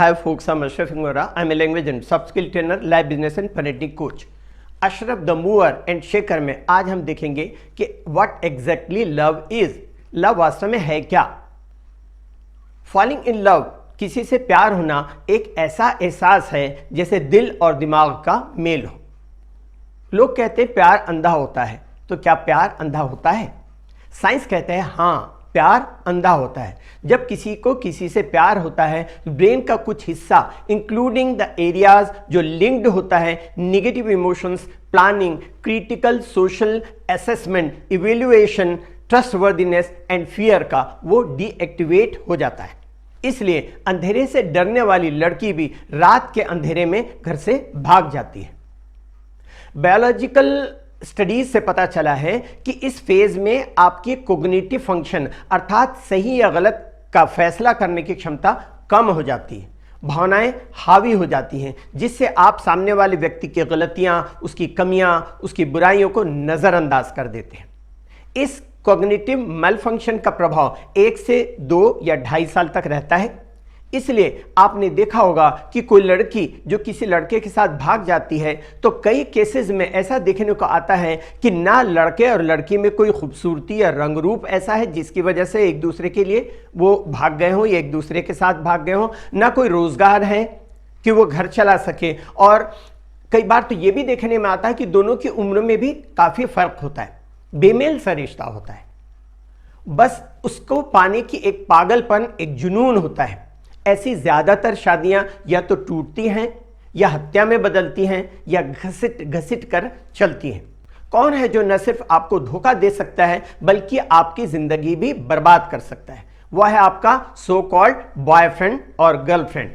Hi folks, I'm Ashraf Ingora. I'm a language and soft skill trainer, life business and parenting coach. Ashraf the mover and shaker में आज हम देखेंगे कि what exactly love is. Love वास्तव में है क्या। फॉलिंग इन लव, किसी से प्यार होना एक ऐसा एहसास है जैसे दिल और दिमाग का मेल हो। लोग कहते हैं प्यार अंधा होता है, तो क्या प्यार अंधा होता है? साइंस कहते हैं हाँ, प्यार अंधा होता है। जब किसी को किसी से प्यार होता है, ब्रेन का कुछ हिस्सा इंक्लूडिंग द एरियाज जो लिंक्ड होता है negative emotions, planning, critical social assessment, evaluation, trustworthiness and fear का, वो डीएक्टिवेट हो जाता है। इसलिए अंधेरे से डरने वाली लड़की भी रात के अंधेरे में घर से भाग जाती है। बायोलॉजिकल स्टडीज से पता चला है कि इस फेज में आपकी कोग्निटिव फंक्शन अर्थात सही या गलत का फैसला करने की क्षमता कम हो जाती है। भावनाएं हावी हो जाती हैं, जिससे आप सामने वाले व्यक्ति की गलतियां, उसकी कमियां, उसकी बुराइयों को नजरअंदाज कर देते हैं। इस कॉग्निटिव मैलफंक्शन का प्रभाव 1 से 2 या 2.5 साल तक रहता है। इसलिए आपने देखा होगा कि कोई लड़की जो किसी लड़के के साथ भाग जाती है, तो कई केसेस में ऐसा देखने को आता है कि ना लड़के और लड़की में कोई खूबसूरती या रंग रूप ऐसा है जिसकी वजह से एक दूसरे के लिए वो भाग गए हों या एक दूसरे के साथ भाग गए हों, ना कोई रोजगार है कि वो घर चला सके। और कई बार तो ये भी देखने में आता है कि दोनों की उम्र में भी काफी फर्क होता है, बेमेल सा रिश्ता होता है। बस उसको पाने की एक पागलपन, एक जुनून होता है। ऐसी ज्यादातर शादियां या तो टूटती हैं या हत्या में बदलती हैं या घसीट कर चलती हैं। कौन है जो न सिर्फ आपको धोखा दे सकता है बल्कि आपकी जिंदगी भी बर्बाद कर सकता है? वह है आपका सो कॉल्ड बॉयफ्रेंड और गर्लफ्रेंड।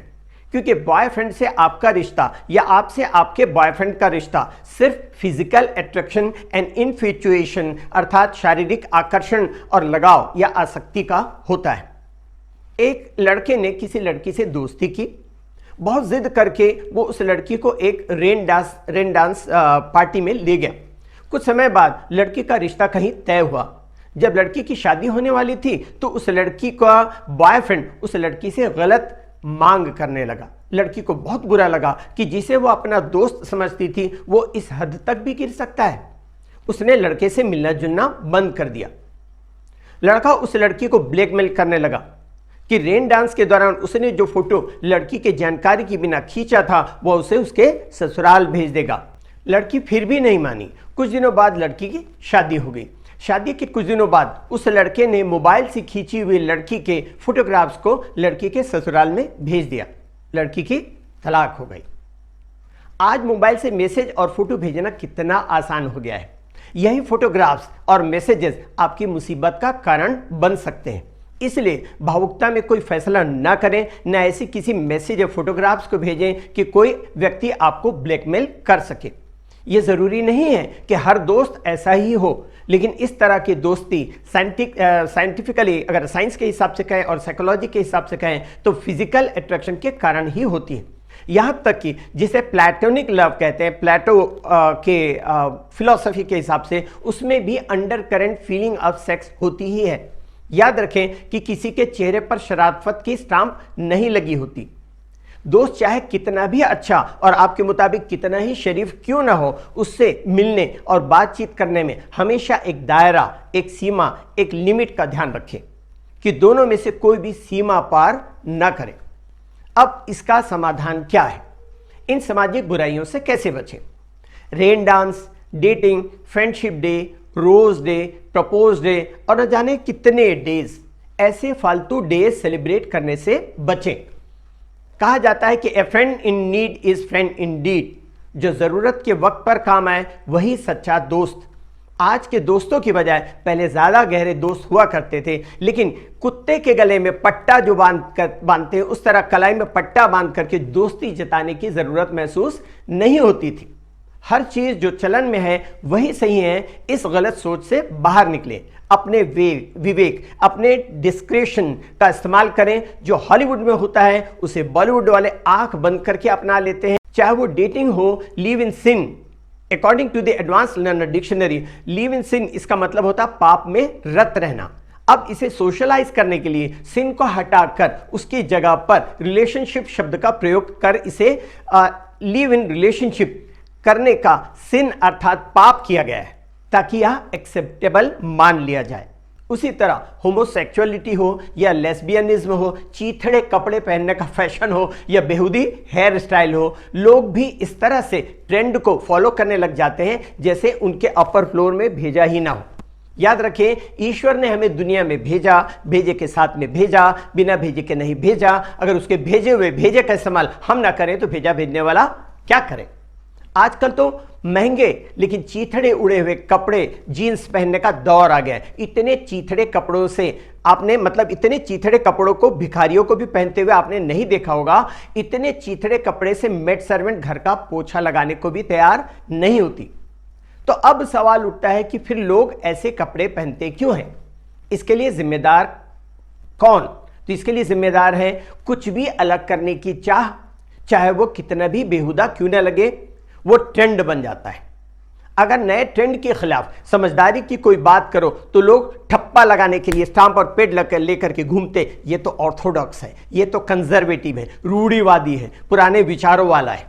क्योंकि बॉयफ्रेंड से आपका रिश्ता या आपसे आपके बॉयफ्रेंड का रिश्ता सिर्फ फिजिकल अट्रैक्शन एंड इन्फेचुएशन अर्थात शारीरिक आकर्षण और लगाव या आसक्ति का होता है। एक लड़के ने किसी लड़की से दोस्ती की, बहुत जिद करके वो उस लड़की को एक रेन डांस पार्टी में ले गया। कुछ समय बाद लड़की का रिश्ता कहीं तय हुआ। जब लड़की की शादी होने वाली थी तो उस लड़की का बॉयफ्रेंड उस लड़की से गलत मांग करने लगा। लड़की को बहुत बुरा लगा कि जिसे वो अपना दोस्त समझती थी वो इस हद तक भी गिर सकता है। उसने लड़के से मिलना जुलना बंद कर दिया। लड़का उस लड़की को ब्लैकमेल करने लगा कि रेन डांस के दौरान उसने जो फोटो लड़की के जानकारी के बिना खींचा था वो उसे उसके ससुराल भेज देगा। लड़की फिर भी नहीं मानी। कुछ दिनों बाद लड़की की शादी हो गई। शादी के कुछ दिनों बाद उस लड़के ने मोबाइल से खींची हुई लड़की के फोटोग्राफ्स को लड़की के ससुराल में भेज दिया। लड़की की तलाक हो गई। आज मोबाइल से मैसेज और फोटो भेजना कितना आसान हो गया है। यही फोटोग्राफ्स और मैसेजेस आपकी मुसीबत का कारण बन सकते हैं। इसलिए भावुकता में कोई फैसला ना करें, न ऐसी किसी मैसेज या फोटोग्राफ्स को भेजें कि कोई व्यक्ति आपको ब्लैकमेल कर सके। यह जरूरी नहीं है कि हर दोस्त ऐसा ही हो, लेकिन इस तरह की दोस्ती साइंटिफिकली अगर साइंस के हिसाब से कहें और साइकोलॉजी के हिसाब से कहें तो फिजिकल अट्रैक्शन के कारण ही होती है। यहां तक कि जिसे प्लेटोनिक लव कहते हैं, प्लेटो के फिलॉसफी के हिसाब से, उसमें भी under current feeling of sex होती ही है। याद रखें कि किसी के चेहरे पर शराफत की स्टाम्प नहीं लगी होती। दोस्त चाहे कितना भी अच्छा और आपके मुताबिक कितना ही शरीफ क्यों ना हो, उससे मिलने और बातचीत करने में हमेशा एक दायरा, एक सीमा, एक लिमिट का ध्यान रखें कि दोनों में से कोई भी सीमा पार ना करे। अब इसका समाधान क्या है? इन सामाजिक बुराइयों से कैसे बचें? Rain dance, dating, friendship day, rose day, propose day और न जाने कितने डेज, ऐसे फालतू डे सेलिब्रेट करने से बचें। कहा जाता है कि a friend in need is friend in deed. जो जरूरत के वक्त पर काम आए वही सच्चा दोस्त। आज के दोस्तों की बजाय पहले ज्यादा गहरे दोस्त हुआ करते थे, लेकिन कुत्ते के गले में पट्टा जो बांधते हैं उस तरह कलाई में पट्टा बांध करके दोस्ती जताने की जरूरत महसूस नहीं होती थी। हर चीज जो चलन में है वही सही है। इस गलत सोच से बाहर निकले, अपने विवेक, अपने डिस्क्रेशन का इस्तेमाल करें। जो हॉलीवुड में होता है उसे बॉलीवुड वाले आंख बंद करके अपना लेते हैं। चाहे वो डेटिंग हो, live in sin. According to the advance learner dictionary, live in sin इसका मतलब होता है पाप में रत रहना। अब इसे सोशलाइज करने के लिए सिन को हटाकर उसकी जगह पर रिलेशनशिप शब्द का प्रयोग कर इसे लिव इन रिलेशनशिप करने का सिन अर्थात पाप किया गया है, ताकि यह एक्सेप्टेबल मान लिया जाए। उसी तरह होमोसेक्सुअलिटी हो या लेस्बियनिज्म हो, चीथड़े कपड़े पहनने का फैशन हो या बेहुदी हेयर स्टाइल हो, लोग भी इस तरह से ट्रेंड को फॉलो करने लग जाते हैं जैसे उनके अपर फ्लोर में भेजा ही ना हो। याद रखें, ईश्वर ने हमें दुनिया में भेजा, भेजे के साथ में भेजा, बिना भेजे के नहीं भेजा। अगर उसके भेजे हुए भेजे का इस्तेमाल हम ना करें तो भेजा भेजने वाला क्या करे। आजकल तो महंगे लेकिन चीथड़े उड़े हुए कपड़े जीन्स पहनने का दौर आ गया है। इतने चीथड़े कपड़ों से आपने इतने चीथड़े कपड़ों को भिखारियों को भी पहनते हुए आपने नहीं देखा होगा। इतने चीथड़े कपड़े से मेड सर्वेंट घर का पोछा लगाने को भी तैयार नहीं होती। तो अब सवाल उठता है कि फिर लोग ऐसे कपड़े पहनते क्यों हैं? इसके लिए जिम्मेदार कौन? तो इसके लिए जिम्मेदार है कुछ भी अलग करने की चाह, चाहे वो कितना भी बेहुदा क्यों ना लगे, वो ट्रेंड बन जाता है। अगर नए ट्रेंड के खिलाफ समझदारी की कोई बात करो तो लोग ठप्पा लगाने के लिए स्टाम्प और पेड लेकर के घूमते, ये तो ऑर्थोडॉक्स है, ये तो कंजर्वेटिव है, रूढ़िवादी है, पुराने विचारों वाला है।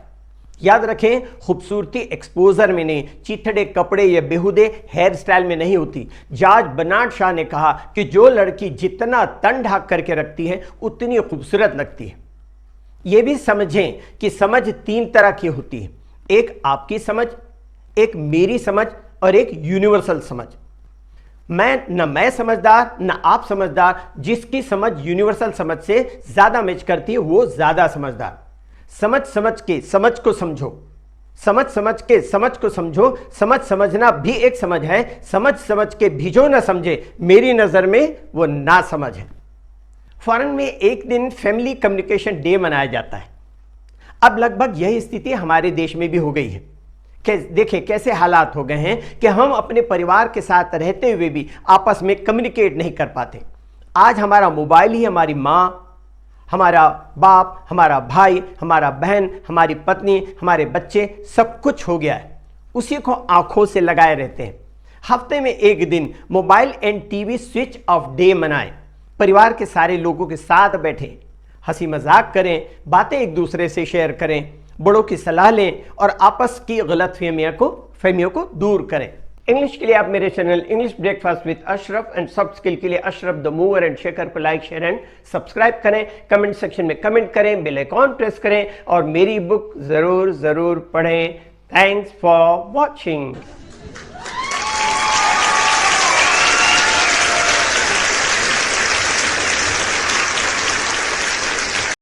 याद रखें, खूबसूरती एक्सपोजर में नहीं, चीथड़े कपड़े या बेहुदे हेयर स्टाइल में नहीं होती। जॉर्ज बर्नार्ड शॉ ने कहा कि जो लड़की जितना तन ढक करके रखती है उतनी खूबसूरत लगती है। यह भी समझें कि समझ 3 तरह की होती है, एक आपकी समझ, एक मेरी समझ और एक यूनिवर्सल समझ। मैं समझदार न आप समझदार। जिसकी समझ यूनिवर्सल समझ से ज्यादा मैच करती है वो ज्यादा समझदार। समझ के समझ को समझो, समझ के समझ को समझो। समझना भी एक समझ है। समझ के भी जो ना समझे, मेरी नजर में वो ना समझ है। फॉरेन में एक दिन फैमिली कम्युनिकेशन डे मनाया जाता है। अब लगभग यही स्थिति हमारे देश में भी हो गई है। देखिए कैसे हालात हो गए हैं कि हम अपने परिवार के साथ रहते हुए भी आपस में कम्युनिकेट नहीं कर पाते। आज हमारा मोबाइल ही हमारी माँ, हमारा बाप, हमारा भाई, हमारा बहन, हमारी पत्नी, हमारे बच्चे, सब कुछ हो गया है। उसी को आंखों से लगाए रहते हैं। हफ्ते में एक दिन mobile and TV switch off day मनाएं। परिवार के सारे लोगों के साथ बैठें, हंसी मजाक करें, बातें एक दूसरे से शेयर करें, बड़ों की सलाह लें और आपस की गलतफहमियों को दूर करें। इंग्लिश के लिए आप मेरे channel English breakfast with Ashraf and soft skill के लिए Ashraf the mover and shaker पर लाइक, शेयर एंड सब्सक्राइब करें। कमेंट सेक्शन में कमेंट करें, बेल आइकॉन प्रेस करें और मेरी बुक जरूर पढ़ें। Thanks for watching.